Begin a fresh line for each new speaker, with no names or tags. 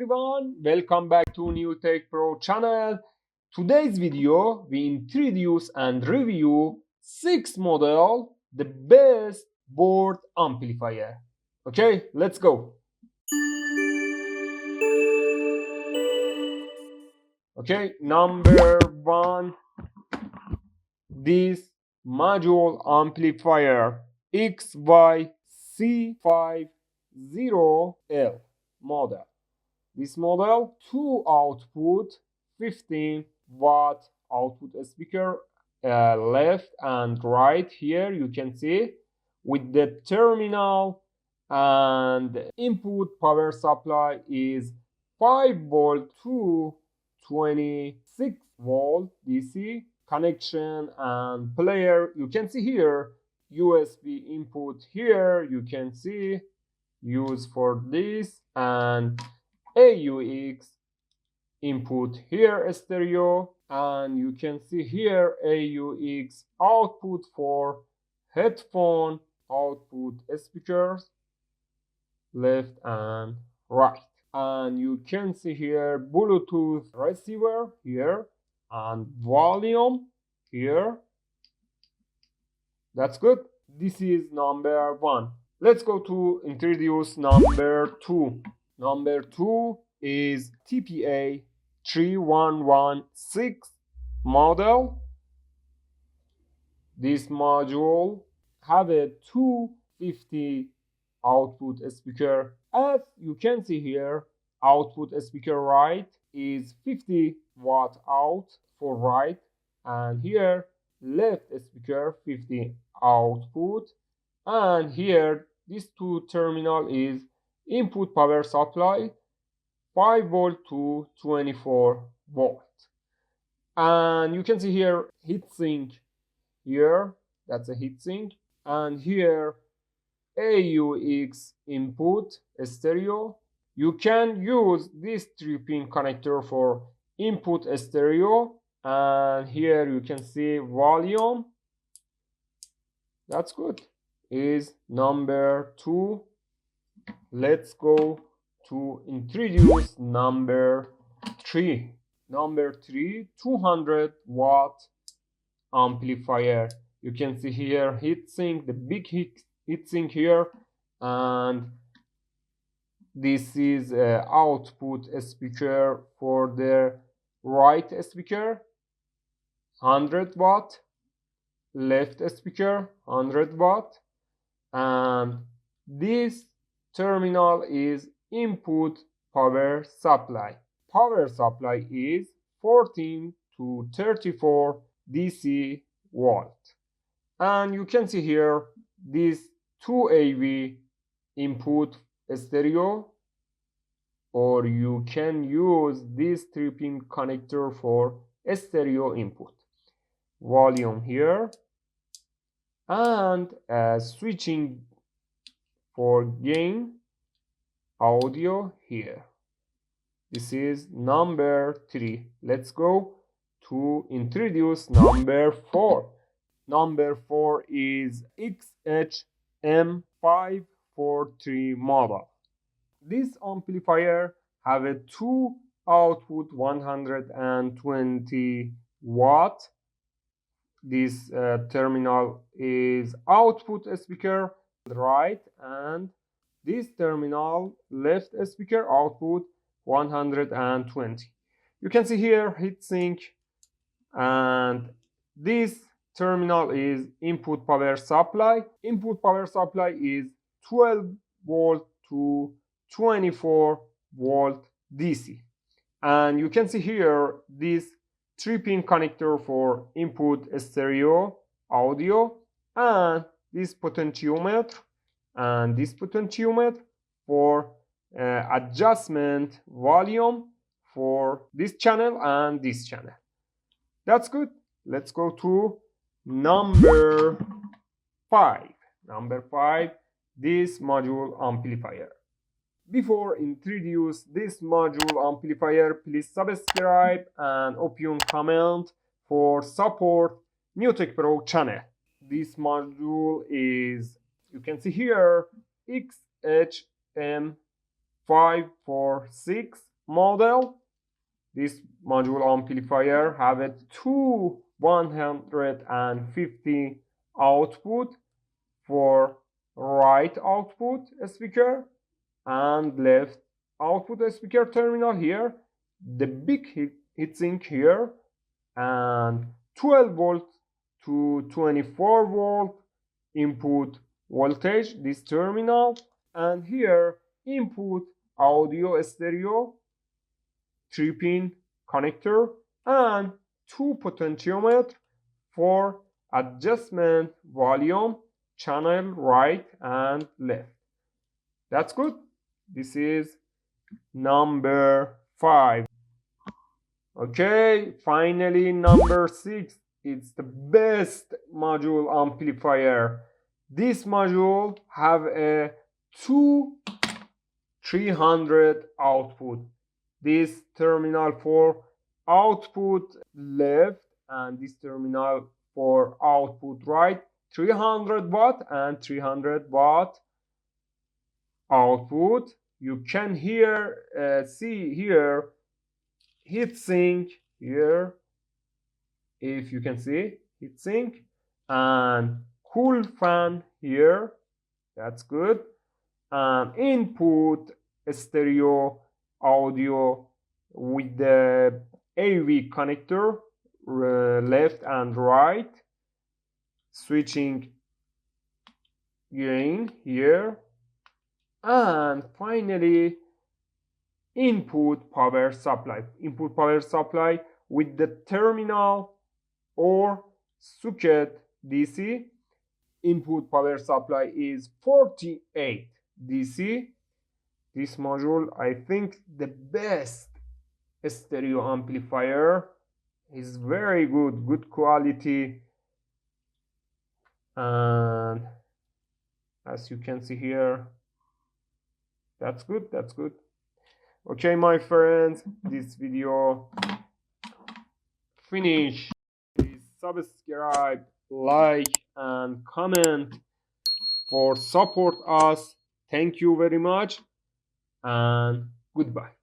everyone, welcome back to new Tec Pro channel. Today's video we introduce and review 6 model the best board amplifier. Okay, let's go. Okay, number 1, this module amplifier XYC50L model. This model 2 output 15-watt output speaker, left and right. Here you can see with the terminal, and input power supply is 5 volt to 26 volt DC connection, and player you can see here USB input. Here you can see use for this, and AUX input here stereo, and you can see here AUX output for headphone output speakers left and right, and you can see here Bluetooth receiver here and volume here. That's good. This is number 1. Let's go to introduce number 2. Number 2 is TPA 3116 model. This module have a 250 output speaker. As you can see here, output speaker right is 50 watt out for right, and here left speaker 50 output, and here this 2 terminal is input power supply 5 volt to 24 volt, and you can see here heatsink here, that's a heatsink, and here AUX input stereo. You can use this 3-pin connector for input stereo, and here you can see volume. That's good. Is number 2. Let's go to introduce number 3. Number 3, 200 watt amplifier. You can see here heatsink, the big heatsink here, and this is output speaker for the right speaker 100 watt, left speaker 100 watt, and this terminal is input power supply. Power supply is 14 to 34 DC volt, and you can see here this 2 AV input stereo, or you can use this 3-pin connector for stereo input. Volume here, and switching for gain audio here. This is number 3. Let's go to introduce number 4. Number 4 is XHM543 model. This amplifier have a 2 output 120 watt. This terminal is output speaker right, and this terminal left speaker output 120. You can see here heatsink, and this terminal is input power supply. Input power supply is 12 volt to 24 volt DC, and you can see here this 3-pin connector for input stereo audio, and this potentiometer, and this potentiometer for adjustment volume for this channel and this channel. That's good. Let's go to number 5. Number 5, this module amplifier. Before introduce this module amplifier, please subscribe and open comment for support new Tec Pro channel. This module is, you can see here, XHM546 model. This module amplifier have a two 150 output for right output speaker and left output speaker terminal here, the big heatsink here, and 12 volt to 24 volt input voltage, this terminal, and here input audio stereo 3-pin connector and two potentiometer for adjustment volume channel right and left. That's good. This is number 5. Okay, finally number 6. It's the best module amplifier. This module have a 300 output. This terminal for output left and this terminal for output right, 300 watt and 300 watt output. You can see here heatsink here, if you can see heatsink, and cool fan here. That's good. And input stereo audio with the AV connector left and right, switching gain here, and finally input power supply with the terminal or socket DC. Input power supply is 48 DC. This module, I think, the best stereo amplifier, is very good quality, and as you can see here, that's good. Okay, my friends, this video finish. Please subscribe, like, and comment for support us. Thank you very much, and goodbye.